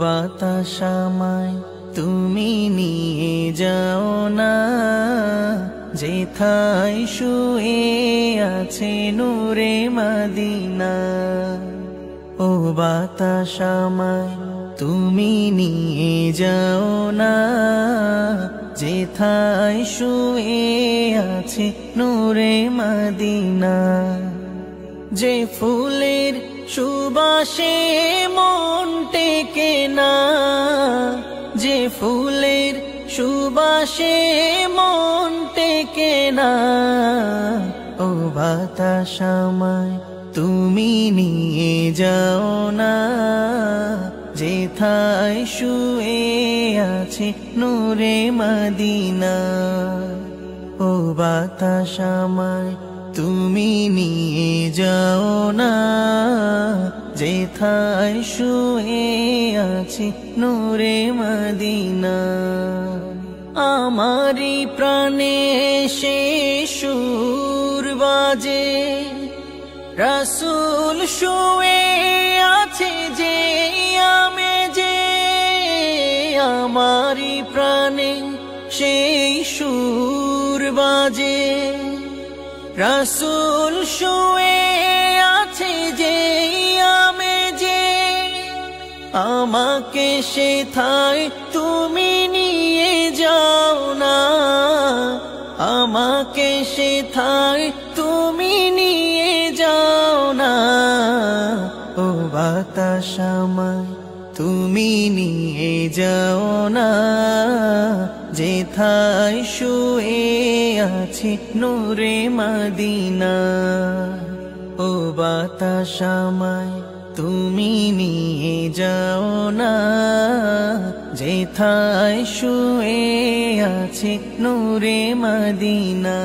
বাতাস আমায় তুমি নিয়ে যাও না, যেথায় শুয়ে আছে নূরে মদিনা। ও বাতাস আমায় তুমি নিয়ে যাও না, যেথায় শুয়ে আছে নূরে মদিনা। যে ফুলের সুবাসে মন টেকে না, যে ফুলের সুবাসে মন টেকে না। ও বাতাস আমায় তুমি নিয়ে যাও না, যেথায় শুয়ে আছে নূরে মদিনা। ও বাতাস আমায় তুমি নিয়ে যাও না, যেথায় শুয়ে আছে নূরে মদিনা। আমারি প্রাণে সে সুর বাজে, রাসূল শুয়ে আছে যে আমেজে। আমারি প্রাণে সেই সুর বাজে, রাসূল শুয়ে আছে যে আমেজে। আমাকে সেথায় তুমি নিয়ে যাও না, আমাকে সেথায় তুমি নিয়ে যাও না। ও বাতাস আমায় তুমি নিয়ে যাও না, যেথায় শুয়ে আছে নূরে মদিনা। ও বাতাস আমায় তুমি নিয়ে যাও না, যেথায় শুয়ে আছে নূরে মদিনা।